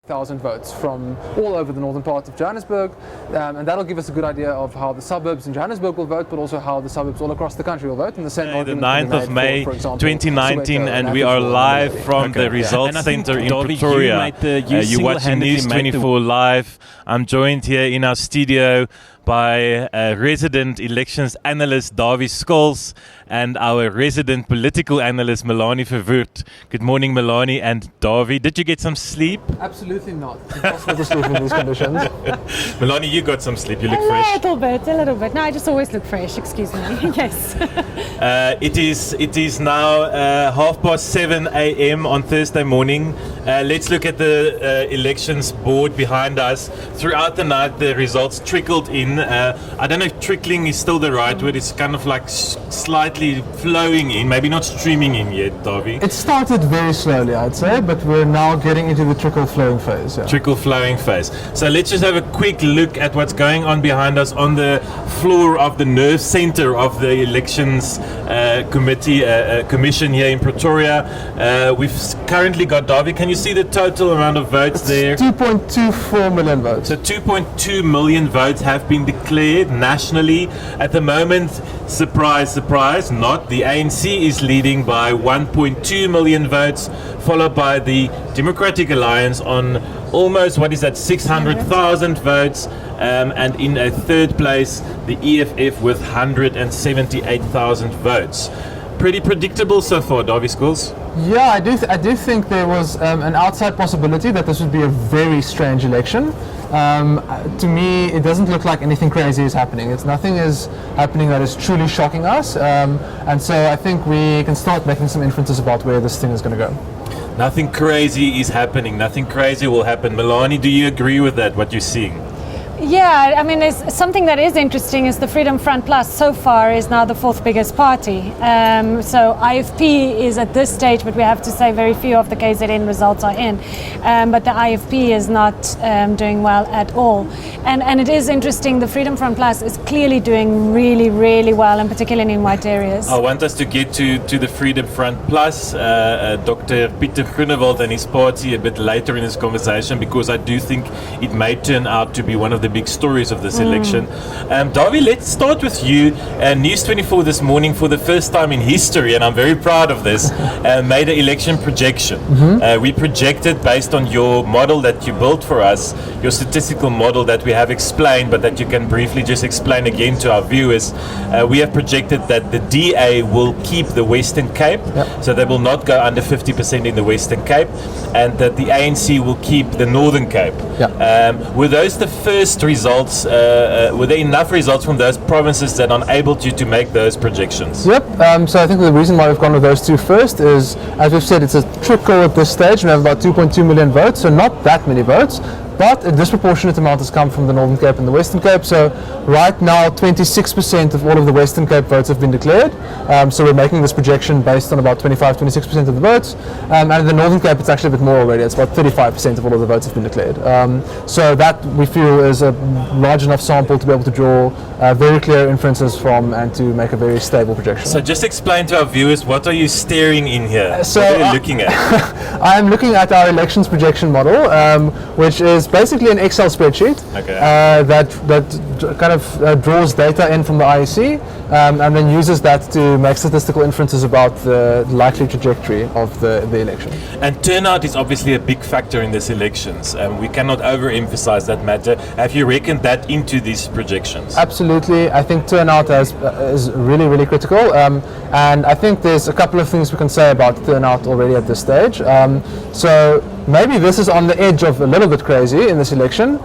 1,000 votes from all over the northern part of Johannesburg, and that'll give us a good idea of how the suburbs in Johannesburg will vote, but also how the suburbs all across the country will vote. And the same the 9th of May 2019, and we are live from the Results Center in Pretoria. You're watching News 24 live. I'm joined here in our studio by resident elections analyst Davie Scholes and our resident political analyst Melanie Verwoerd. Good morning, Melanie and Davie. Did you get some sleep? Absolutely not. It's impossible to sleep in these conditions. Melanie, you got some sleep. You look fresh. A little bit. No, I just always look fresh. Excuse me. Yes. It is now 7:30 a.m. on Thursday morning. Let's look at the elections board behind us. Throughout the night, the results trickled in. I don't know if trickling is still the right word. It's kind of like slightly flowing in, maybe not streaming in yet, Davie. It started very slowly, I'd say, but we're now getting into the trickle flowing phase. Yeah. Trickle flowing phase. So let's just have a quick look at what's going on behind us on the floor of the nerve center of the elections commission here in Pretoria. We've currently got, Davie, can you see the total amount of votes there? 2.24 million votes. So 2.2 million votes have been declared nationally. At the moment, surprise, surprise, not. The ANC is leading by 1.2 million votes, followed by the Democratic Alliance on almost, 600,000 votes. And in a third place, the EFF with 178,000 votes. Pretty predictable so far, Davie Scholes. Yeah, I do think there was an outside possibility that this would be a very strange election. To me, it doesn't look like anything crazy is happening. Nothing is happening that is truly shocking us. And so I think we can start making some inferences about where this thing is going to go. Nothing crazy is happening. Nothing crazy will happen. Melanie, do you agree with that, what you're seeing? Yeah, I mean, there's something that is interesting is the Freedom Front Plus so far is now the fourth biggest party. So IFP is at this stage, but we have to say very few of the KZN results are in. But the IFP is not doing well at all. And it is interesting, the Freedom Front Plus is clearly doing really, really well, and particularly in white areas. I want us to get to the Freedom Front Plus, Dr. Pieter Groenewald and his party a bit later in this conversation, because I do think it may turn out to be one of the big stories of this election. Davie, let's start with you. News 24 this morning, for the first time in history, and I'm very proud of this, made an election projection. We projected based on your model that you built for us, your statistical model that we have explained, but that you can briefly just explain again to our viewers. We have projected that the DA will keep the Western Cape, so they will not go under 50% in the Western Cape, and that the ANC will keep the Northern Cape. Were those the first results? Were there enough results from those provinces that enabled you to make those projections? Yep. So I think the reason why we've gone with those two first is, as we've said, it's a trickle at this stage. We have about 2.2 million votes, so not that many votes. But a disproportionate amount has come from the Northern Cape and the Western Cape. So right now, 26% of all of the Western Cape votes have been declared. So we're making this projection based on about 26% of the votes. And in the Northern Cape, it's actually a bit more already. It's about 35% of all of the votes have been declared. So that, we feel, is a large enough sample to be able to draw very clear inferences from and to make a very stable projection. So just explain to our viewers, what are you staring in here? What are you looking at? I'm looking at our elections projection model, which is basically an Excel spreadsheet that kind of draws data in from the IEC and then uses that to make statistical inferences about the likely trajectory of the election. And turnout is obviously a big factor in these elections. We cannot overemphasize that matter. Have you reckoned that into these projections? Absolutely. I think turnout is really, really critical. And I think there's a couple of things we can say about turnout already at this stage. So maybe this is on the edge of a little bit crazy in this election,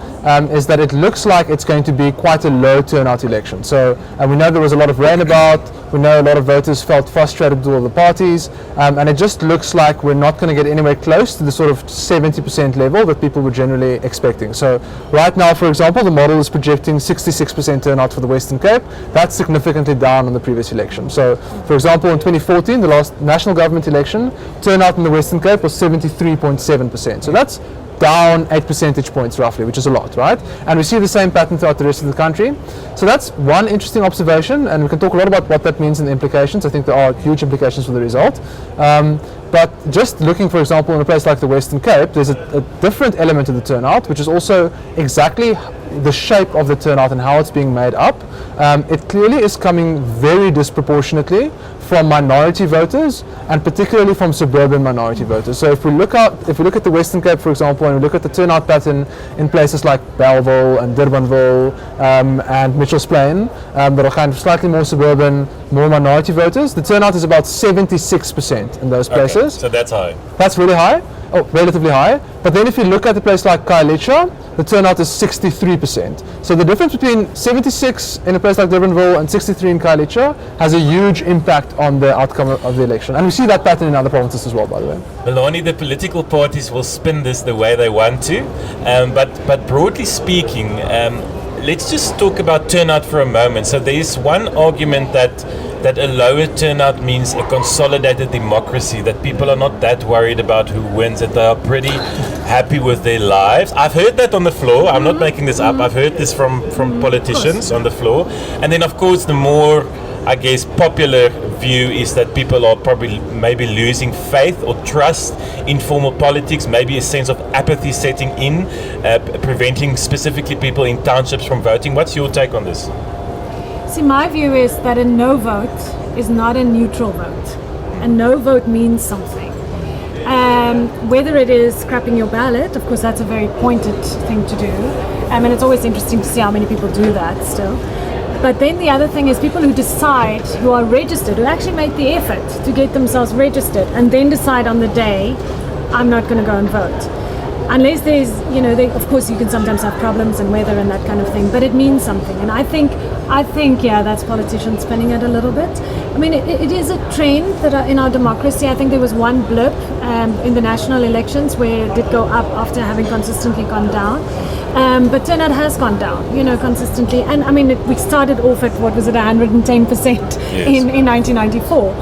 is that it looks like it's going to be quite a low turnout election. So we know there was a lot of rain about, we know a lot of voters felt frustrated with all the parties, and it just looks like we're not going to get anywhere close to the sort of 70% level that people were generally expecting. So right now, for example, the model is projecting 66% turnout for the Western Cape. That's significantly down on the previous election. So for example, in 2014, the last national government election, turnout in the Western Cape was 73.7%. So that's down 8 percentage points roughly, which is a lot, right? And we see the same pattern throughout the rest of the country. So that's one interesting observation, and we can talk a lot about what that means and the implications. I think there are huge implications for the result. But just looking, for example, in a place like the Western Cape, there's a different element to the turnout, which is also exactly the shape of the turnout and how it's being made up. It clearly is coming very disproportionately from minority voters, and particularly from suburban minority voters. So if we look at the Western Cape, for example, and we look at the turnout pattern in places like Bellville and Durbanville and Mitchells Plain, that are kind of slightly more suburban, more minority voters, the turnout is about 76% in those places. Okay, so that's high. That's really high, relatively high. But then if you look at a place like Khayelitsha, the turnout is 63%. So the difference between 76 in a place like Durbanville and 63 in Khayelitsha has a huge impact on the outcome of the election. And we see that pattern in other provinces as well, by the way. Melanie, the political parties will spin this the way they want to, but broadly speaking, let's just talk about turnout for a moment. So there is one argument that a lower turnout means a consolidated democracy, that people are not that worried about who wins, that they are pretty happy with their lives. I've heard that on the floor. I'm not making this up. I've heard this from politicians on the floor. And then, of course, the more, I guess, popular view is that people are probably maybe losing faith or trust in formal politics, maybe a sense of apathy setting in, preventing specifically people in townships from voting. What's your take on this? See, my view is that a no vote is not a neutral vote. A no vote means something. Whether it is scrapping your ballot, of course, that's a very pointed thing to do. And it's always interesting to see how many people do that still. But then the other thing is people who decide, who are registered, who actually make the effort to get themselves registered and then decide on the day, I'm not going to go and vote. Unless there's, of course you can sometimes have problems and weather and that kind of thing, but it means something. And I think, yeah, that's politicians spinning it a little bit. I mean, it is a trend that in our democracy, I think there was one blip in the national elections where it did go up after having consistently gone down. But turnout has gone down, consistently. And I mean, we started off at, 110% in 1994.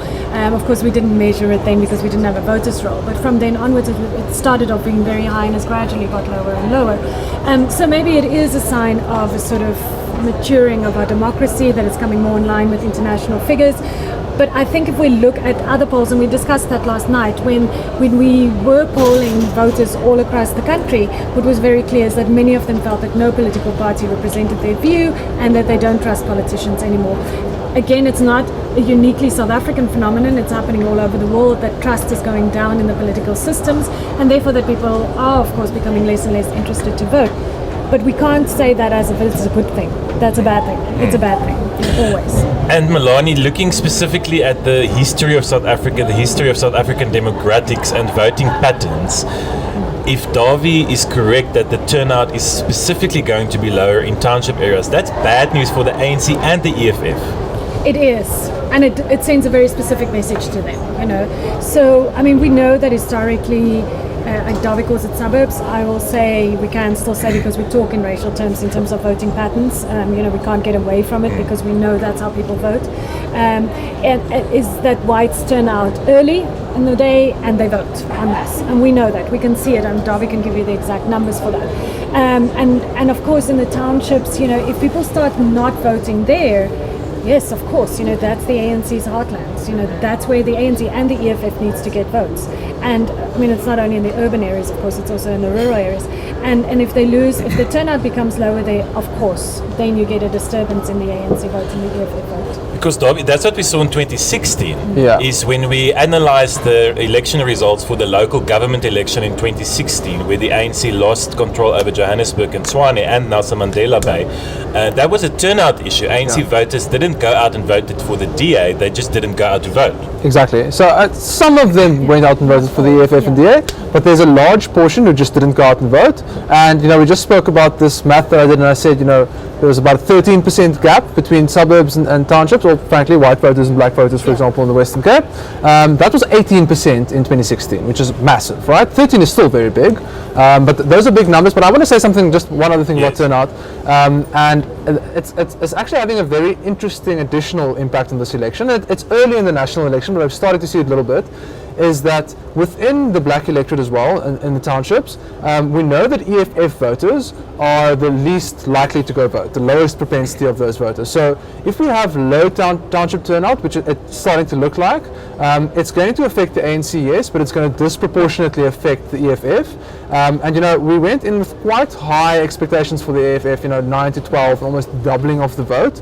Of course, we didn't measure it then because we didn't have a voters' roll. But from then onwards, it started off being very high and has gradually got lower and lower. So maybe it is a sign of a sort of maturing of our democracy, that it's coming more in line with international figures. But I think if we look at other polls, and we discussed that last night, when we were polling voters all across the country, what was very clear is that many of them felt that no political party represented their view and that they don't trust politicians anymore. Again, it's not a uniquely South African phenomenon, it's happening all over the world, that trust is going down in the political systems, and therefore that people are, of course, becoming less and less interested to vote. But we can't say that as if it's a good thing. That's a bad thing. It's a bad thing, always. And Melanie, looking specifically at the history of South Africa, the history of South African democratics and voting patterns, if Dawie is correct that the turnout is specifically going to be lower in township areas, that's bad news for the ANC and the EFF. It is, and it sends a very specific message to them, So, I mean, we know that historically, Dawie calls it suburbs. I will say, we can still say, because we talk in racial terms in terms of voting patterns, we can't get away from it because we know that's how people vote. And is that whites turn out early in the day and they vote en masse. And we know that. We can see it, and Dawie can give you the exact numbers for that. And of course, in the townships, if people start not voting there, yes, of course, that's the ANC's heartlands. That's where the ANC and the EFF needs to get votes. And I mean, it's not only in the urban areas, of course, it's also in the rural areas. And if they lose, if the turnout becomes lower there, of course, then you get a disturbance in the ANC vote and the EFF vote. Because that's what we saw in 2016, is when we analysed the election results for the local government election in 2016, where the ANC lost control over Johannesburg and Tshwane and Nelson Mandela Bay. That was a turnout issue. ANC voters didn't go out and voted for the DA, they just didn't go out to vote. Exactly. So some of them went out and voted for the EFF and DA, but there's a large portion who just didn't go out and vote. And we just spoke about this math that I did, and I said, there was about a 13% gap between suburbs and townships, or frankly white voters and black voters, for example, in the Western Cape. That was 18% in 2016, which is massive, right? 13 is still very big, but those are big numbers. But I want to say something, just one other thing about turnout, and it's actually having a very interesting additional impact on this election. It's early in the national election, but I've started to see it a little bit. is that within the black electorate as well, in the townships, we know that EFF voters are the least likely to go vote, the lowest propensity of those voters. So if we have low township turnout, which it's starting to look like, it's going to affect the ANC, yes, but it's going to disproportionately affect the EFF. And you know, we went in with quite high expectations for the EFF, you know, 9 to 12, almost doubling of the vote.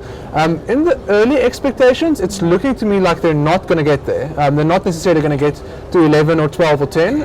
In the early expectations, it's looking to me like they're not going to get there. They're not necessarily going to get to 11 or 12 or 10.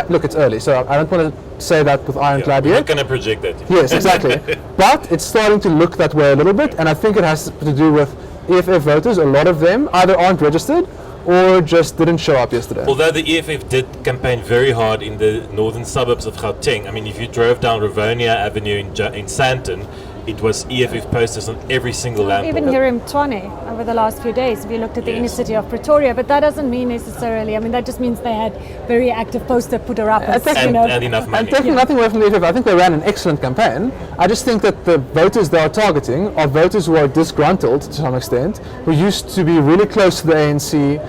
Look, it's early, so I don't want to say that with ironclad We're yet. not going to project that. Yes, exactly. But it's starting to look that way a little bit, and I think it has to do with EFF voters. A lot of them either aren't registered or just didn't show up yesterday. Although the EFF did campaign very hard in the northern suburbs of Gauteng. I mean, if you drove down Rivonia Avenue in Sandton, it was EFF posters on every single lamppost. Even here in Tshwane over the last few days, we looked at the inner Yes. city of Pretoria, but that doesn't mean necessarily, I mean, that just means they had very active poster put-uppers, you know. And enough And money. taking nothing away from the EFF, I think they ran an excellent campaign. I just think that the voters they are targeting are voters who are disgruntled to some extent, who used to be really close to the ANC,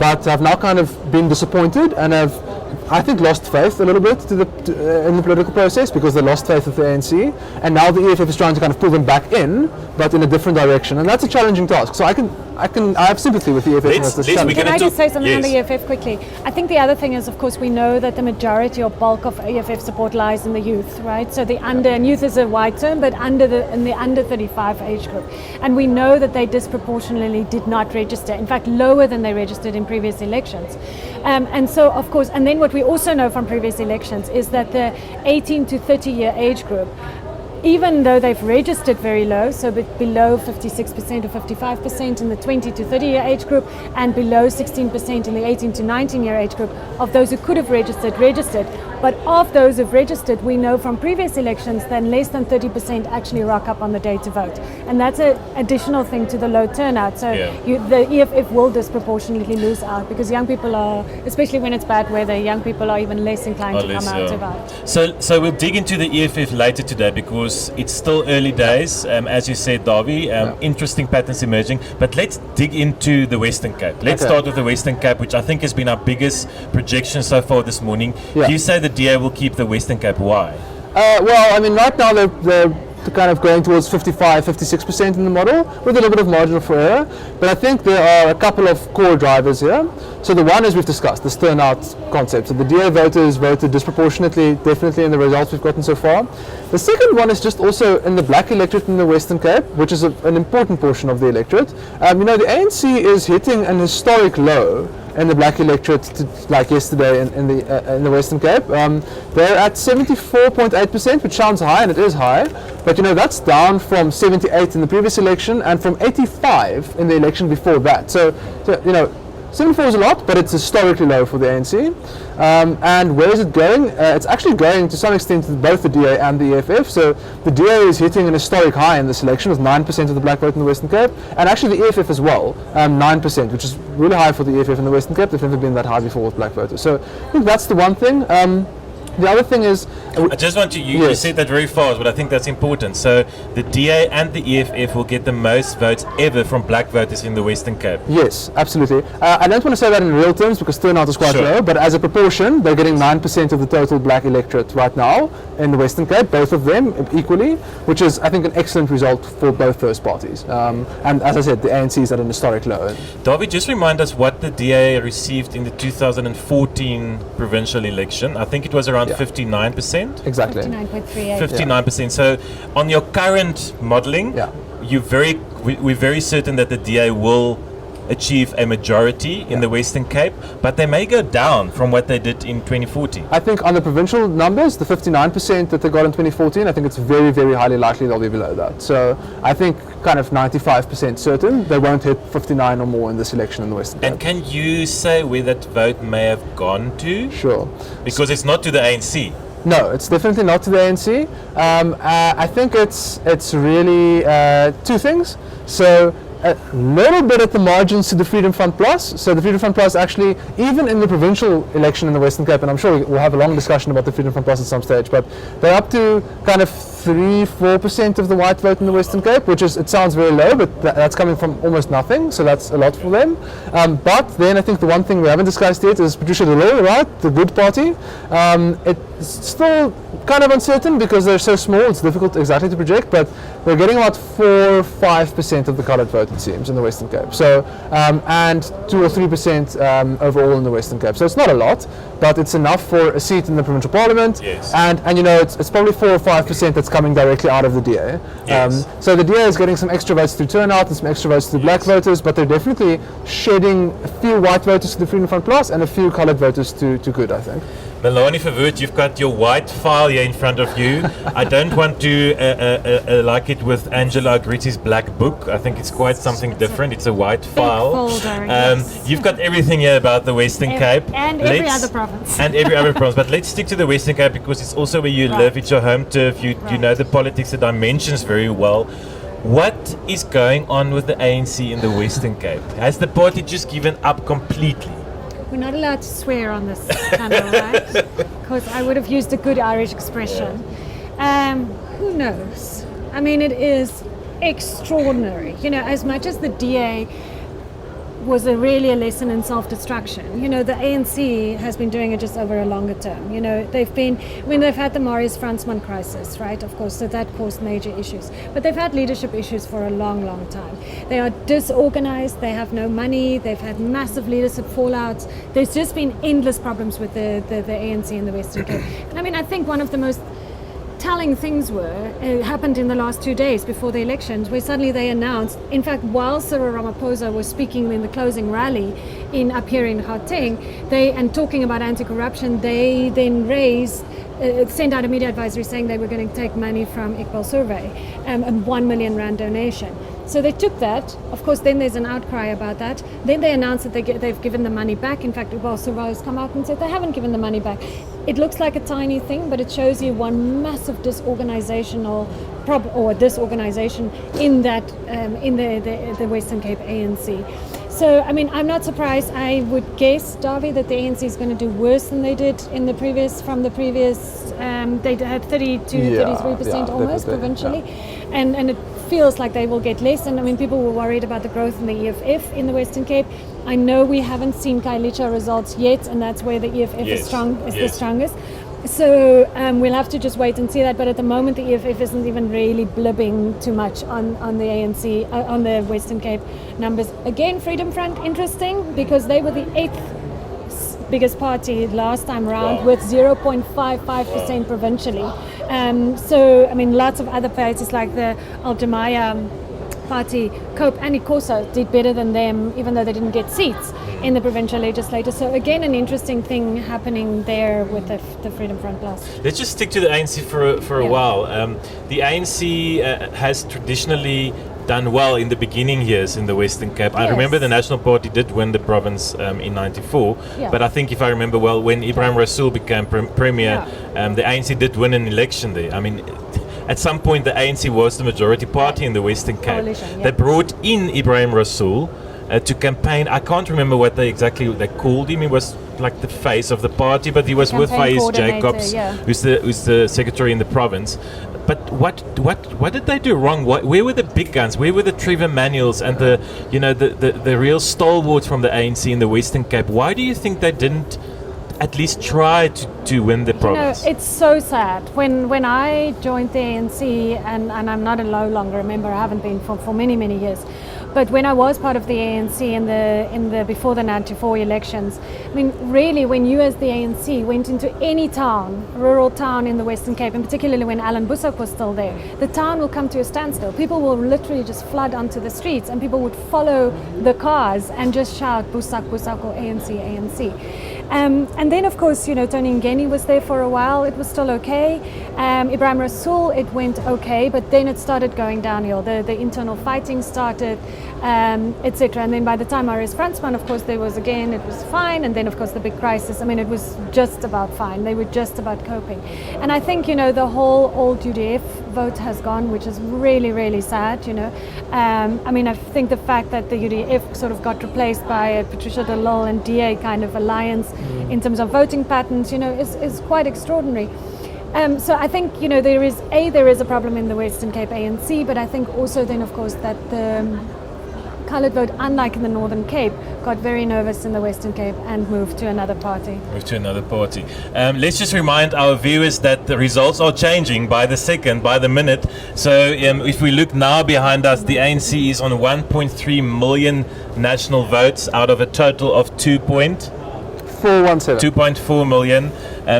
but have now kind of been disappointed and have, I think, lost faith a little bit in the political process because they lost faith with the ANC, and now the EFF is trying to kind of pull them back in, but in a different direction, and that's a challenging task. So I have sympathy with the EFF. in this challenge. Can I just say something on Yes. the EFF quickly? I think the other thing is, of course, we know that the majority or bulk of EFF support lies in the youth, right? So and youth is a wide term, but in the under 35 age group. And we know that they disproportionately did not register, in fact, lower than they registered in previous elections. And so, of course, and then what we also know from previous elections is that the 18 to 30 year age group, even though they've registered very low, so below 56% or 55% in the 20 to 30 year age group and below 16% in the 18 to 19 year age group, of those who could have registered. But of those who've registered, we know from previous elections that less than 30% actually rock up on the day to vote. And that's an additional thing to the low turnout. So the EFF will disproportionately lose out because young people are, especially when it's bad weather, young people are even less inclined to come out to vote. So we'll dig into the EFF later today because it's still early days, as you said, Davy. Interesting patterns emerging. But let's dig into the Western Cape. Let's start with the Western Cape, which I think has been our biggest projection so far this morning. Do you say the DA will keep the Western Cape? Why? Well, I mean, right now they're kind of going towards 55, 56% in the model with a little bit of margin for error. But I think there are a couple of core drivers here. So the one is we've discussed, this turnout concept. So the DA voters voted disproportionately, definitely in the results we've gotten so far. The second one is just also in the black electorate in the Western Cape, which is an important portion of the electorate. You know, the ANC is hitting an historic low in the black electorate, like yesterday in the Western Cape. They're at 74.8%, which sounds high, and it is high, but you know, that's down from 78 in the previous election and from 85 in the election before that. So you know, 74 is a lot, but it's historically low for the ANC. And where is it going? It's actually going to some extent to both the DA and the EFF. So the DA is hitting an historic high in this election with 9% of the black vote in the Western Cape, and actually the EFF as well, 9%, which is really high for the EFF in the Western Cape. They've never been that high before with black voters. So I think that's the one thing. The other thing is, I just want to, you said that very fast, but I think that's important. So the DA and the EFF will get the most votes ever from black voters in the Western Cape. Yes, absolutely. I don't want to say that in real terms because turnout is quite low, but as a proportion, they're getting 9% of the total black electorate right now in the Western Cape, both of them equally, which is, I think, an excellent result for both those parties. And as I said, the ANC is at an historic low. David, just remind us what the DA received in the 2014 provincial election. I think it was around 59%. Exactly. 59.38. 59%. So on your current modelling, we're very certain that the DA will achieve a majority in the Western Cape, but they may go down from what they did in 2014. I think on the provincial numbers, the 59% that they got in 2014, I think it's very, very highly likely they'll be below that. So I think kind of 95% certain they won't hit 59 or more in this election in the Western Cape. And can you say where that vote may have gone to? Sure. Because it's not to the ANC. No, it's definitely not to the ANC. I think it's really two things. So a little bit at the margins to the Freedom Front Plus. So the Freedom Front Plus actually, even in the provincial election in the Western Cape, and I'm sure we'll have a long discussion about the Freedom Front Plus at some stage, but they're up to kind of 3-4% of the white vote in the Western Cape, which is, it sounds very low, but that's coming from almost nothing, so that's a lot for them. But then I think the one thing we haven't discussed yet is Pretoria de Lille, right, the Good Party. It's still kind of uncertain because they're so small, it's difficult exactly to project, but they're getting about 4-5% of the coloured vote, it seems, in the Western Cape. So, and 2 or 3% overall in the Western Cape. So it's not a lot, but it's enough for a seat in the provincial parliament. Yes. And you know, it's probably 4 or 5% that's coming directly out of the DA. Yes. So the DA is getting some extra votes through turnout and some extra votes through black voters, but they're definitely shedding a few white voters to the Freedom Front Plus and a few coloured voters to Good, I think. Melanie Verwoerd, you've got your white file here in front of you. I don't want to like it with Angela Agrizzi's black book. I think it's quite something different. It's a white file. Folder, yes. You've got everything here about the Western Cape. And every other province. And every other province. But let's stick to the Western Cape because it's also where you live. It's your home turf. You know the politics, the dimensions very well. What is going on with the ANC in the Western Cape? Has the party just given up completely? We're not allowed to swear on this channel, right? Because I would have used a good Irish expression. Who knows? I mean, it is extraordinary. You know, as much as the DA was really a lesson in self-destruction. You know, the ANC has been doing it just over a longer term. You know, they've had the Marius Fransman crisis, right? Of course, so that caused major issues. But they've had leadership issues for a long, long time. They are disorganized, they have no money, they've had massive leadership fallouts. There's just been endless problems with the ANC in the Western Cape. And I mean, I think one of the most telling things happened in the last 2 days before the elections, where suddenly they announced, in fact, while Cyril Ramaphosa was speaking in the closing rally up here in Gauteng, and talking about anti-corruption, they then sent out a media advisory saying they were going to take money from Iqbal Survey, a 1 million rand donation. So they took that. Of course, then there's an outcry about that. Then they announced that they've given the money back. In fact, Iqbal Survey has come out and said they haven't given the money back. It looks like a tiny thing, but it shows you one massive disorganizational disorganization in that in the Western Cape ANC. So, I mean, I'm not surprised. I would guess, Darby, that the ANC is going to do worse than they did in from the previous. They had 30 to 33% almost provincially, and it feels like they will get less. And I mean, people were worried about the growth in the EFF in the Western Cape. I know we haven't seen Kailicha results yet, and that's where the EFF is the strongest. So we'll have to just wait and see that. But at the moment, the EFF isn't even really blibbing too much on the ANC, on the Western Cape numbers. Again, Freedom Front, interesting, because they were the 8th biggest party last time around with 0.55% provincially. So, I mean, lots of other parties like the Al-Jamaya party, COPE and ICOSA did better than them, even though they didn't get seats in the provincial legislature. So again, an interesting thing happening there with the Freedom Front Plus. Let's just stick to the ANC for a while. The ANC has traditionally done well in the beginning years in the Western Cape. I remember the National Party did win the province in '94, but I think if I remember well, when Ibrahim Rasool became premier, the ANC did win an election there. I mean, at some point the ANC was the majority party in the Western Cape. They brought in Ibrahim Rasool to campaign. I can't remember what they called him. He was like the face of the party, but he was with Faiz Jacobs, who's the secretary in the province. But what did they do wrong? Where were the big guns? Where were the Trevor Manuels and the real stalwarts from the ANC in the Western Cape? Why do you think they didn't at least try to win the province? It's so sad. When I joined the ANC, and I'm not no longer a member, I haven't been for many years. But when I was part of the ANC in the before the '94 elections, I mean, really, when you as the ANC went into any town, rural town in the Western Cape, and particularly when Alan Busak was still there, the town will come to a standstill. People will literally just flood onto the streets, and people would follow the cars and just shout Busak, Busak, or ANC, ANC. And then, of course, Tony Ngeni was there for a while. It was still okay. Ibrahim Rasool, it went okay, but then it started going downhill. The internal fighting started, etc. And then by the time Marius Fransman, of course, it was fine. And then, of course, the big crisis. I mean, it was just about fine. They were just about coping. And I think, the whole old UDF vote has gone, which is really, really sad, I mean, I think the fact that the UDF sort of got replaced by a Pretoria de Lille and DA kind of alliance in terms of voting patterns, is quite extraordinary. So I think there is a problem in the Western Cape ANC, but I think also then of course that the coloured vote, unlike in the Northern Cape, got very nervous in the Western Cape and moved to another party. Let's just remind our viewers that the results are changing by the second, by the minute. So if we look now behind us, the ANC is on 1.3 million national votes out of a total of 2.4 million.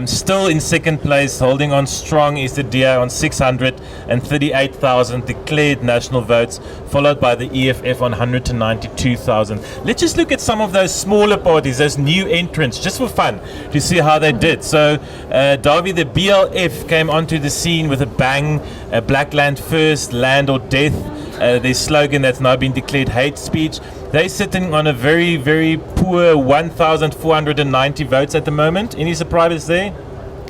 Still in second place, holding on strong, is the DA on 638,000 declared national votes, followed by the EFF on 192,000. Let's just look at some of those smaller parties, those new entrants, just for fun, to see how they did. So, Davy, the BLF came onto the scene with a bang, Black Land First, Land or Death. Their slogan that's now been declared hate speech. They're sitting on a very, very poor 1,490 votes at the moment. Any surprises there?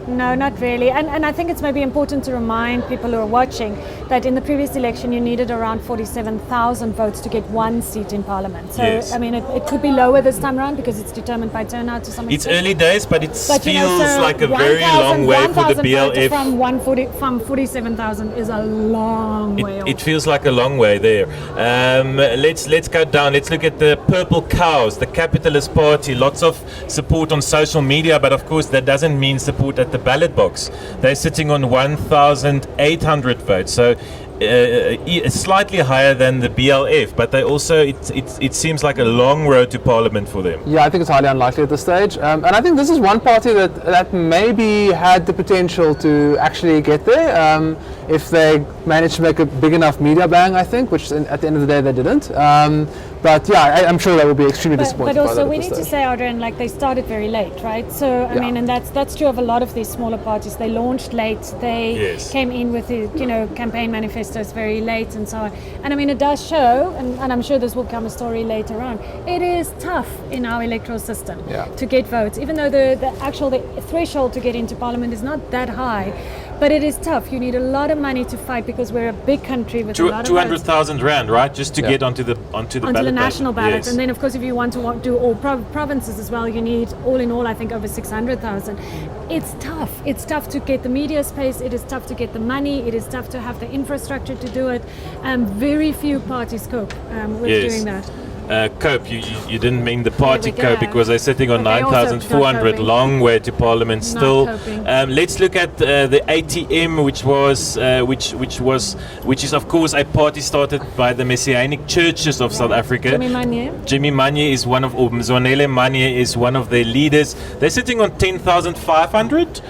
No, not really. And I think it's maybe important to remind people who are watching that in the previous election you needed around 47,000 votes to get one seat in Parliament. So, yes. I mean, it could be lower this time around because it's determined by turnout to some extent. It's early days, but it feels so like a very long way for the BLF. From 47,000 is a long way off. It feels like a long way there. Let's go down. Let's look at the Purple Cows, the Capitalist Party. Lots of support on social media, but of course that doesn't mean support at the ballot box. They're sitting on 1,800 votes, so slightly higher than the BLF, but they also it seems like a long road to Parliament for them. Yeah, I think it's highly unlikely at this stage, and I think this is one party that maybe had the potential to actually get there if they managed to make a big enough media bang, I think, which at the end of the day they didn't. But yeah, I'm sure they will be extremely disappointed. But also by we need to say, Adrian, like they started very late, right? So I mean, and that's true of a lot of these smaller parties. They launched late. They came in with the campaign manifestos very late and so on. And I mean, it does show, and I'm sure this will become a story later on. It is tough in our electoral system to get votes, even though the threshold to get into Parliament is not that high. But it is tough. You need a lot of money to fight because we're a big country with a lot of 200,000 rand, right, just to get onto the national ballot. Yes. And then, of course, if you want to do all provinces as well, you need all in all, I think, over 600,000. It's tough. It's tough to get the media space. It is tough to get the money. It is tough to have the infrastructure to do it. Very few parties cope with doing that. Cope, you didn't mean the party cope because they're sitting on 9,400, long way to Parliament still. Let's look at the ATM, which is of course a party started by the Messianic churches of South Africa. Jimmy Manye is one of, or Mzwanele Manye is one of their leaders. They're sitting on 10,500.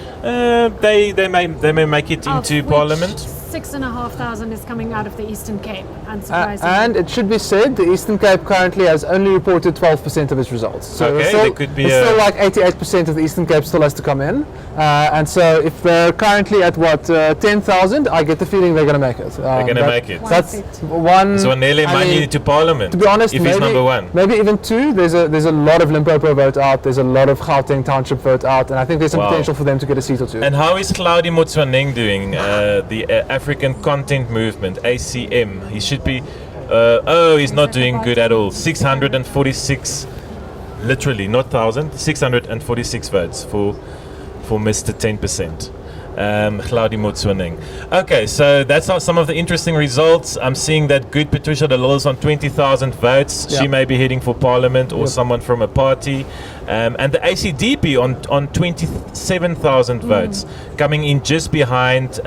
They may make it into Parliament. 6,500 is coming out of the Eastern Cape, unsurprisingly. And it should be said, the Eastern Cape currently has only reported 12% of its results. So there could be still like 88% of the Eastern Cape still has to come in. And so if they're currently at 10,000, I get the feeling they're going to make it. They're going to make it. That's one. Zwanele Manye to Parliament. To be honest, if he's number one. Maybe even two. There's a lot of Limpopo vote out. There's a lot of Gauteng Township vote out, and I think there's some potential for them to get a seat or two. And how is Claudie Motsoeneng doing? The African Content Movement, ACM. He should be. He's not doing good at all. 646, literally, not 1,000. 646 votes for Mr. 10%. Claudie Motsoeneng. Okay, so that's some of the interesting results. I'm seeing that good Patricia de Lille is on 20,000 votes. Yeah. She may be heading for Parliament or someone from a party. And the ACDP on 27,000 votes, coming in just behind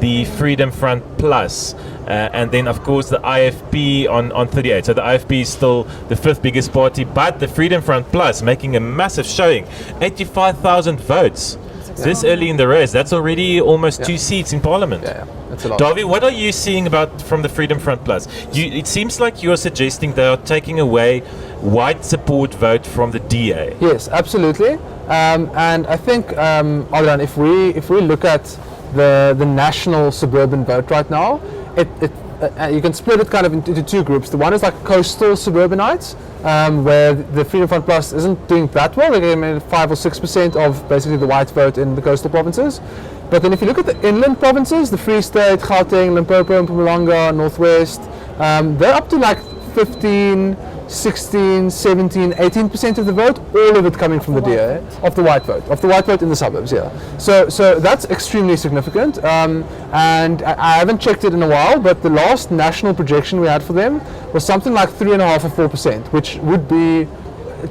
the Freedom Front Plus. And then, of course, the IFP on 38. So the IFP is still the fifth biggest party, but the Freedom Front Plus making a massive showing. 85,000 votes. This early in the race, that's already almost 2 seats in Parliament. Yeah, that's a lot. Davy, what are you seeing from the Freedom Front Plus? It seems like you're suggesting they are taking away white support vote from the DA. Yes, absolutely. And I think, Adrian, if we look at the national suburban vote right now, you can split it kind of into two groups. The one is like coastal suburbanites, where the Freedom Front Plus isn't doing that well. They're getting 5 or 6% of basically the white vote in the coastal provinces. But then if you look at the inland provinces, the Free State, Gauteng, Limpopo, Mpumalanga, Northwest, they're up to like 15, 16, 17, 18% of the vote, all of it coming from the DA, of the white vote in the suburbs, yeah. So that's extremely significant, and I haven't checked it in a while, but the last national projection we had for them was something like 3.5 or 4%, which would be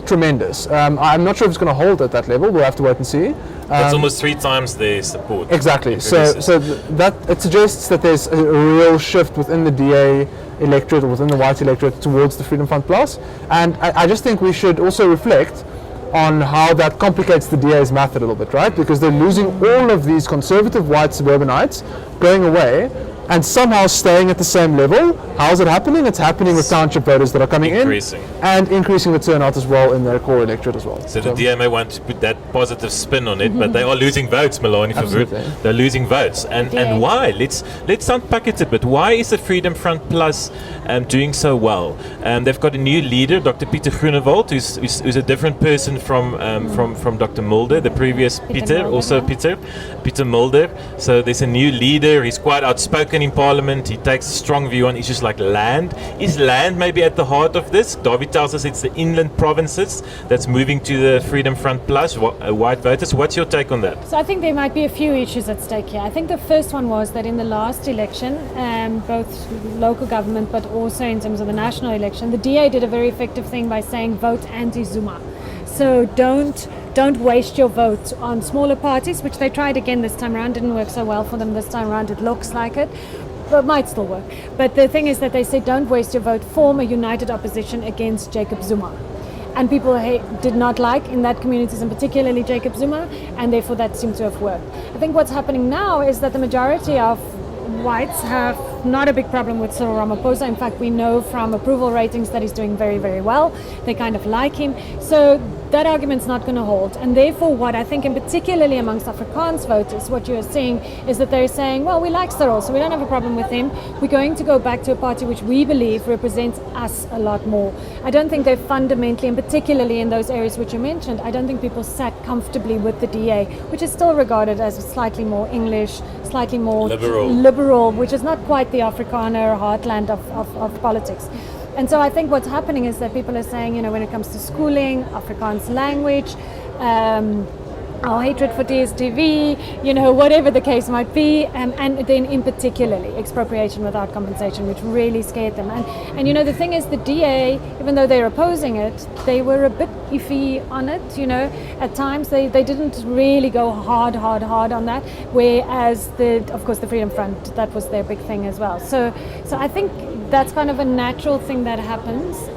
tremendous. I'm not sure if it's going to hold at that level. We'll have to wait and see. That's almost 3 times their support. Exactly. So that it suggests that there's a real shift within the DA electorate or within the white electorate towards the Freedom Front Plus, and I just think we should also reflect on how that complicates the DA's math a little bit, right? Because they're losing all of these conservative white suburbanites going away and somehow staying at the same level. How's it happening? It's happening with township voters that are coming in and increasing the turnout as well in their core electorate as well. So the DMA want to put that positive spin on it, but they are losing votes, Melanie. They're losing votes. And why? Let's unpack it a bit. Why is the Freedom Front Plus doing so well? They've got a new leader, Dr. Pieter Groenewald, who's a different person from Dr. Mulder, the previous Pieter Mulder. So there's a new leader. He's quite outspoken in Parliament. He takes a strong view on issues like land. Is land maybe at the heart of this? David tells us it's the inland provinces that's moving to the Freedom Front Plus, white voters. What's your take on that? So I think there might be a few issues at stake here. I think the first one was that in the last election, both local government but also in terms of the national election, the DA did a very effective thing by saying vote anti-Zuma. So don't waste your vote on smaller parties, which they tried again this time around. Didn't work so well for them this time around. It looks like it, but might still work. But the thing is that they said don't waste your vote, form a united opposition against Jacob Zuma. And people did not like in that communities, and particularly Jacob Zuma, and therefore that seemed to have worked. I think what's happening now is that the majority of whites have not a big problem with Cyril Ramaphosa. In fact, we know from approval ratings that he's doing very, very well. They kind of like him. So that argument's not going to hold. And therefore, what I think, and particularly amongst Afrikaans voters, what you're seeing is that they're saying, well, we like Cyril, so we don't have a problem with him. We're going to go back to a party which we believe represents us a lot more. I don't think they fundamentally, and particularly in those areas which you mentioned, I don't think people sat comfortably with the DA, which is still regarded as slightly more English, slightly more liberal, which is not quite the Afrikaner heartland of politics. And so I think what's happening is that people are saying, when it comes to schooling, Afrikaans language, our hatred for DSTV, whatever the case might be, and then in particularly expropriation without compensation, which really scared them. And the thing is, the DA, even though they're opposing it, they were a bit iffy on it. At times they didn't really go hard on that. Whereas of course the Freedom Front, that was their big thing as well. So I think that's kind of a natural thing that happens,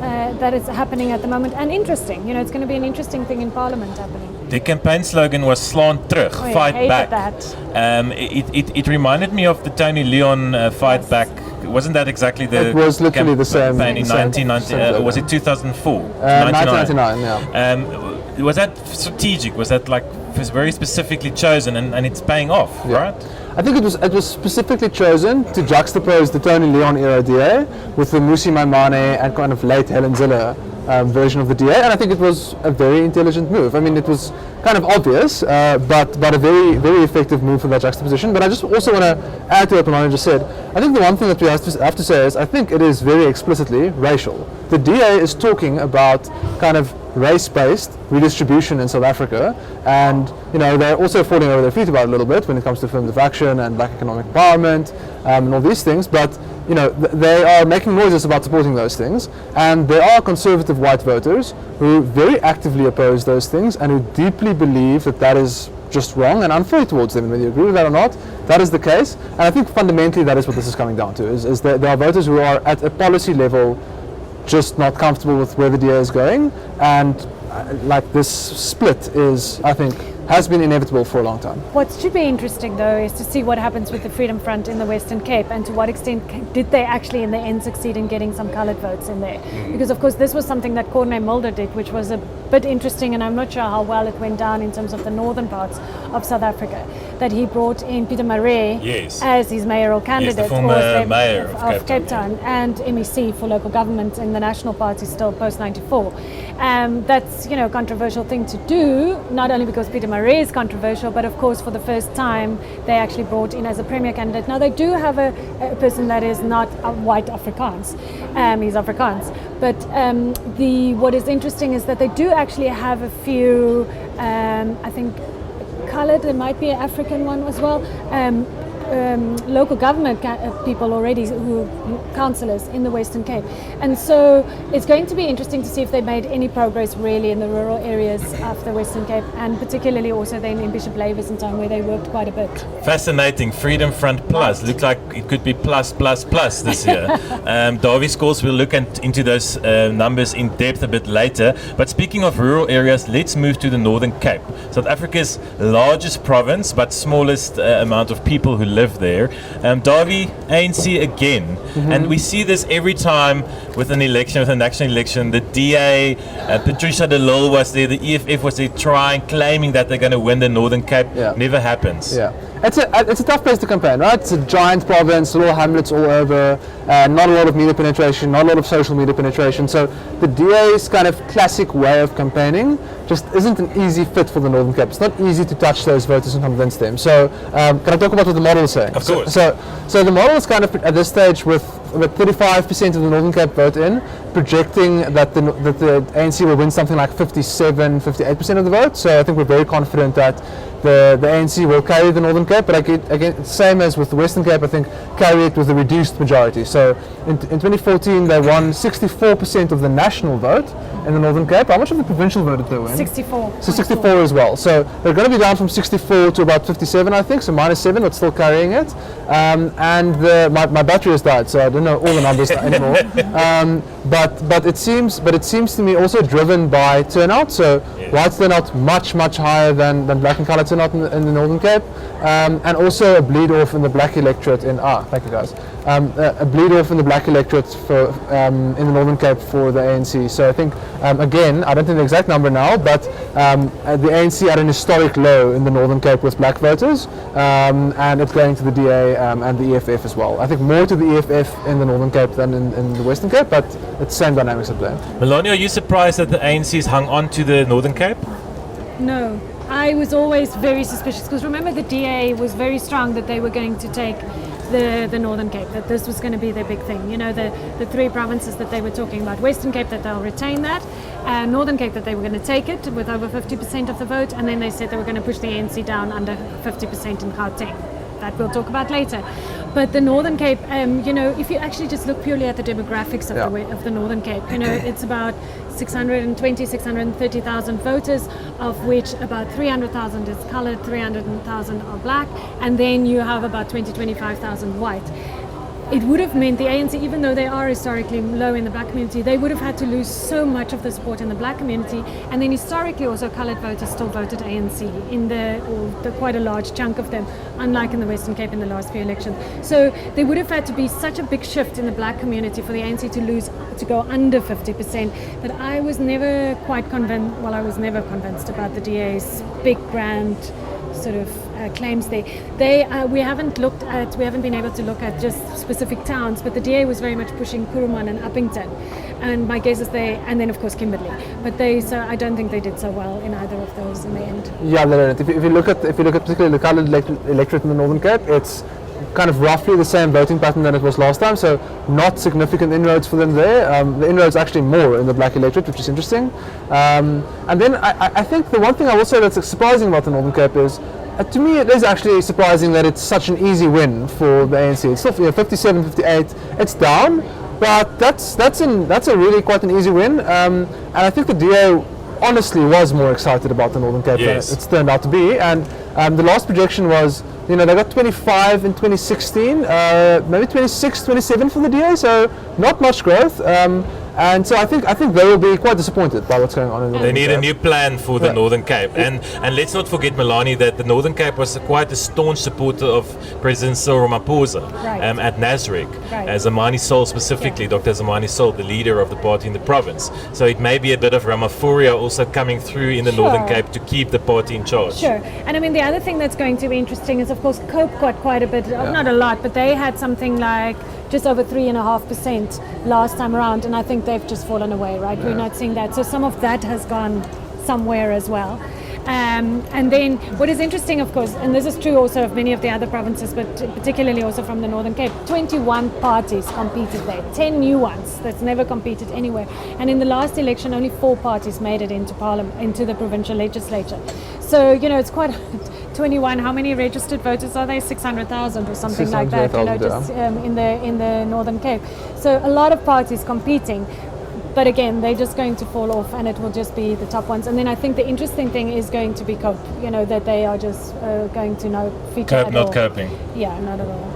that is happening at the moment, and interesting. It's going to be an interesting thing in Parliament happening. The campaign slogan was "Slaan terug," fight back. That. It reminded me of the Tony Leon fight back. Wasn't that exactly the? It was literally the same. Campaign in 1990. Was it 2004? 1999. Yeah. Was that strategic? Was that was very specifically chosen, and it's paying off, right? I think it was specifically chosen to juxtapose the Tony Leon era DA with the Musi Maimane and kind of late Helen Zille version of the DA, and I think it was a very intelligent move. I mean, it was kind of obvious, but a very, very effective move for that juxtaposition. But I just also want to add to what Melanie just said. I think the one thing that we have to say is I think it is very explicitly racial. The DA is talking about kind of race-based redistribution in South Africa, and they're also falling over their feet about it a little bit when it comes to affirmative action and black economic empowerment and all these things. But they are making noises about supporting those things, and there are conservative white voters who very actively oppose those things and who deeply believe that is just wrong and unfair towards them. And whether you agree with that or not, that is the case. And I think fundamentally that is what this is coming down to, is that there are voters who are at a policy level just not comfortable with where the DA is going, and this split is, I think, has been inevitable for a long time. What should be interesting, though, is to see what happens with the Freedom Front in the Western Cape, and to what extent did they actually in the end succeed in getting some coloured votes in there. Because of course this was something that Corne Mulder did, which was a bit interesting, and I'm not sure how well it went down in terms of the northern parts of South Africa. that he brought in Peter Maree Yes. as his mayoral candidate. the former or as mayor of Cape Town, and MEC for local government in the National Party still post 94. That's a controversial thing to do, not only because Peter Maree is controversial, but of course for the first time they actually brought in as a premier candidate. Now they do have a person that is not a white Afrikaans, he's Afrikaans, but what is interesting is that they do actually have a few, I think coloured, there might be an African one as well, local government people already, who councillors in the Western Cape, and so it's going to be interesting to see if they made any progress really in the rural areas of the Western Cape, and particularly also then in Bishop Laverstown where they worked quite a bit. Fascinating. Freedom Front Plus. Looks like it could be plus this year. Davie Scores will look into those numbers in depth a bit later. But speaking of rural areas, let's move to the Northern Cape. South Africa's largest province, but smallest amount of people who live there. Davie, ANC again. And we see this every time with an election, with a national election. The DA, Patricia de Lille was there, the EFF was there claiming that they're going to win the Northern Cape. Never happens. Yeah. It's a tough place to campaign, right? It's a giant province, little hamlets all over, not a lot of media penetration, not a lot of social media penetration. So the DA's kind of classic way of campaigning just isn't an easy fit for the Northern Cape. It's not easy to touch those voters and convince them. So can I talk about what the model is saying? Of course. So the model is kind of at this stage with about 35% of the Northern Cape vote in, projecting that the ANC will win something like 57-58% of the vote. So I think we're very confident that the ANC will carry the Northern Cape, but again, same as with the Western Cape, I think carry it with a reduced majority. So in 2014 they won 64% of the national vote in the Northern Cape. How much of the provincial vote did they win? 64. So 64 as well. So they're going to be down from 64 to about 57, I think. So -7, but still carrying it. And my battery has died, so I don't know all the numbers anymore. But it seems to me also driven by turnout. So white turnout much higher than black and colored turnout in the Northern Cape, and also a bleed off in the black electorate thank you guys. A bleed off in the black electorate for in the Northern Cape for the ANC. So I think again, I don't think the exact number now, but the ANC at an historic low in the Northern Cape with black voters, and it's going to the DA and the EFF as well. I think more to the EFF in the Northern Cape than in the Western Cape, but it's the same dynamics at play. Melania, are you surprised that the ANC's hung on to the Northern Cape? No, I was always very suspicious because remember the DA was very strong that they were going to take the Northern Cape, that this was going to be their big thing. The three provinces that they were talking about, Western Cape that they'll retain that, Northern Cape that they were going to take it with over 50% of the vote, and then they said they were going to push the ANC down under 50% in Gauteng. That we'll talk about later. But the Northern Cape, if you actually just look purely at the demographics of the Northern Cape, it's about 630,000 voters, of which about 300,000 is coloured, 300,000 are black, and then you have about 25,000 white. It would have meant the ANC, even though they are historically low in the black community, they would have had to lose so much of the support in the black community, and then historically also coloured voters still voted ANC quite a large chunk of them, unlike in the Western Cape in the last few elections. So there would have had to be such a big shift in the black community for the ANC to go under 50% that I was never quite convinced. Well, I was never convinced about the DA's big grand sort of claims there. We haven't been able to look at just specific towns, but the DA was very much pushing Kuruman and Uppington, and my guess is and then of course Kimberley. But so I don't think they did so well in either of those in the end. Yeah, they didn't. If you look at particularly the coloured electorate in the Northern Cape, it's kind of roughly the same voting pattern than it was last time, so not significant inroads for them there. The inroads actually more in the black electorate, which is interesting. And then I think the one thing I will say that's surprising about the Northern Cape is, to me it is actually surprising that it's such an easy win for the ANC. It's still 57, 58, it's down, but that's a really quite an easy win. And I think the DA honestly was more excited about the Northern Cape than it's turned out to be. And the last projection was, they got 25 in 2016, maybe 26, 27 for the DA, so not much growth. And so I think they will be quite disappointed by what's going on in the They need a Cape. new plan for the Yeah. Northern Cape. And let's not forget, Melanie, that the Northern Cape was quite a staunch supporter of President Cyril Ramaphosa Right. at Nasrec. Right. Zamani Sol specifically, Dr. Zamani Sol, the leader of the party in the province. So it may be a bit of Ramaphoria also coming through in the Northern Sure. Cape to keep the party in charge. Sure. And I mean, the other thing that's going to be interesting is, of course, Cope got quite a bit, not a lot, but they had something like just over 3.5% last time around, and I think they've just fallen away, right? We're not seeing that. So some of that has gone somewhere as well. And then what is interesting, of course, and this is true also of many of the other provinces, but particularly also from the Northern Cape, 21 parties competed there, 10 new ones that's never competed anywhere. And in the last election, only 4 parties made it into Parliament, into the provincial legislature. So, you know, it's quite 21. How many registered voters are there? 600,000 or something like that, you know, 600,000, just in the Northern Cape. So a lot of parties competing. But again, they're just going to fall off, and it will just be the top ones. And then I think the interesting thing is going to be Cope, you know, that they are just going to not feature Cope at not all. coping. Yeah, not at all.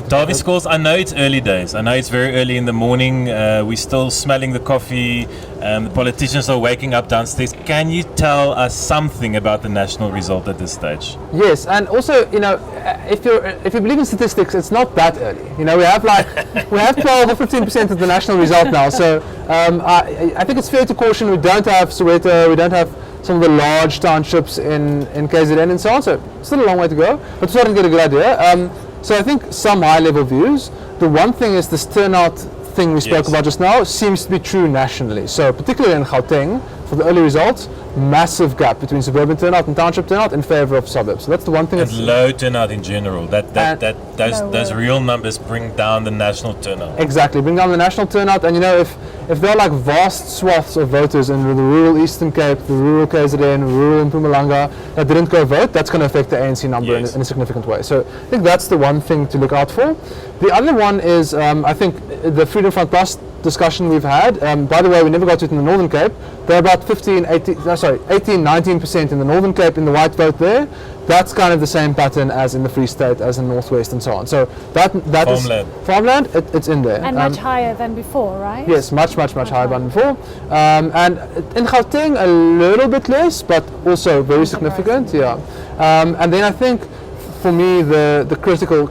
Davy Scholes, I know it's early days. I know it's very early in the morning. We're still smelling the coffee. The politicians are waking up downstairs. Can you tell us something about the national result at this stage? Yes, and also, you know, if you believe in statistics, it's not that early. You know, we have 12 or 15% of the national result now. So I think it's fair to caution we don't have Soweto, we don't have some of the large townships in KZN and so on. So still a long way to go, but starting to get a good idea. So I think some high-level views. The one thing is this turnout thing we spoke about just now seems to be true nationally. So particularly in Gauteng, for the early results, massive gap between suburban turnout and township turnout in favour of suburbs. So that's the one thing. And That's low turnout in general. Those real numbers bring down the national turnout. exactly bring down the national turnout. And you know, if there are like vast swaths of voters in the rural Eastern Cape, the rural KZN, rural Mpumalanga that didn't go vote, that's going to affect the ANC number in a significant way. So I think that's the one thing to look out for. The other one is I think the Freedom Front Plus discussion we've had. By the way, we never got to it in the Northern Cape. They're about 18-19% in the Northern Cape in the white vote there. That's kind of the same pattern as in the Free State, as in Northwest and so on. So that Farmland. is farmland. It's in there. And much higher than before, right? Yes, much higher than before. And in Gauteng a little bit less, but also very significant. Yeah. And then I think for me the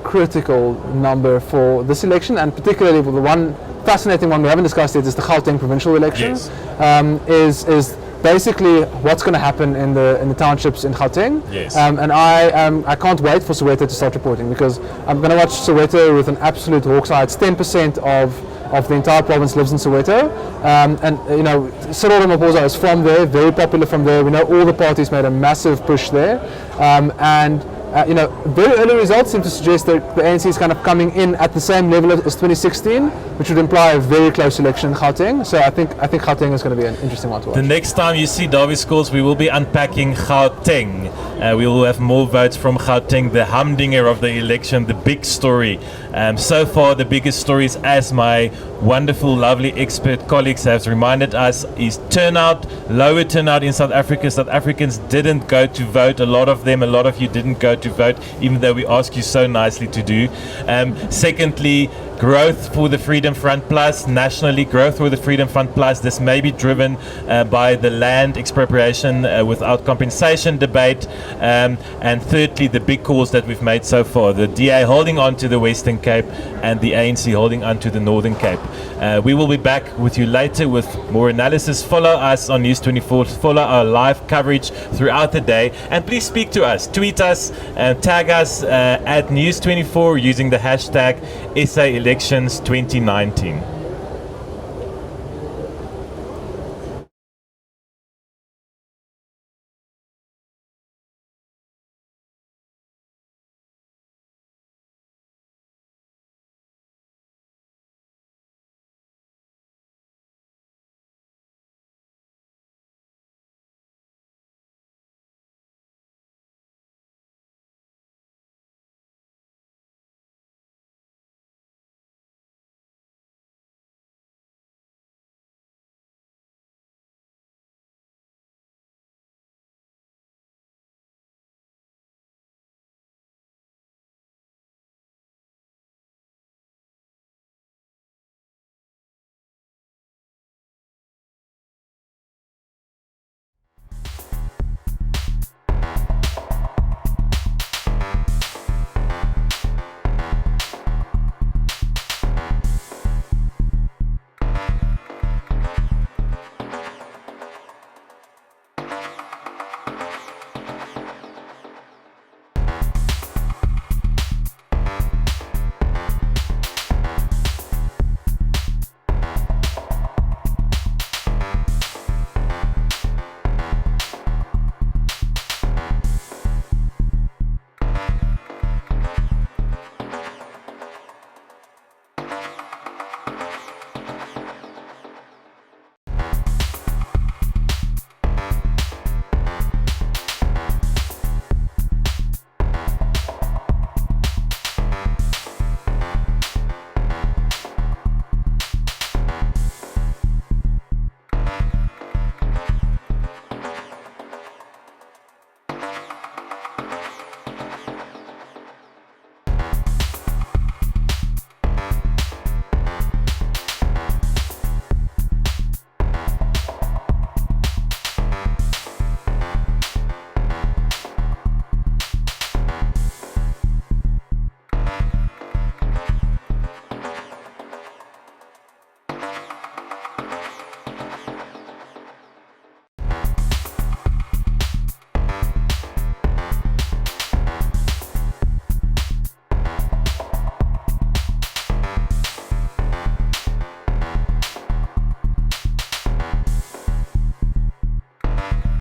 critical number for this election, and particularly for the one fascinating one we haven't discussed yet, is the Gauteng provincial elections. Yes. Is basically what's going to happen in the townships in Gauteng. Yes. And I can't wait for Soweto to start reporting, because I'm going to watch Soweto with an absolute hawk's eye. It's 10% of the entire province lives in Soweto, and you know, Cyril Ramaphosa is from there, very popular from there. We know all the parties made a massive push there, and you know, very early results seem to suggest that the ANC is kind of coming in at the same level as 2016, which would imply a very close election in Gauteng. So I think Gauteng is going to be an interesting one to watch. The next time you see Davy Scholes, we will be unpacking Gauteng. We will have more votes from Gauteng, the humdinger of the election, the big story. So far, the biggest stories, as my wonderful, lovely expert colleagues have reminded us, is turnout, lower turnout in South Africa. South Africans didn't go to vote. A lot of you didn't go to vote, even though we ask you so nicely to do. Secondly, growth for the Freedom Front Plus, nationally, growth for the Freedom Front Plus. This may be driven by the land expropriation without compensation debate. And thirdly, the big calls that we've made so far, the DA holding on to the Western Cape and the ANC holding on to the Northern Cape. We will be back with you later with more analysis. Follow us on News 24, follow our live coverage throughout the day, and please speak to us, tweet us, and tag us at News 24 using the hashtag SA Elections 2019.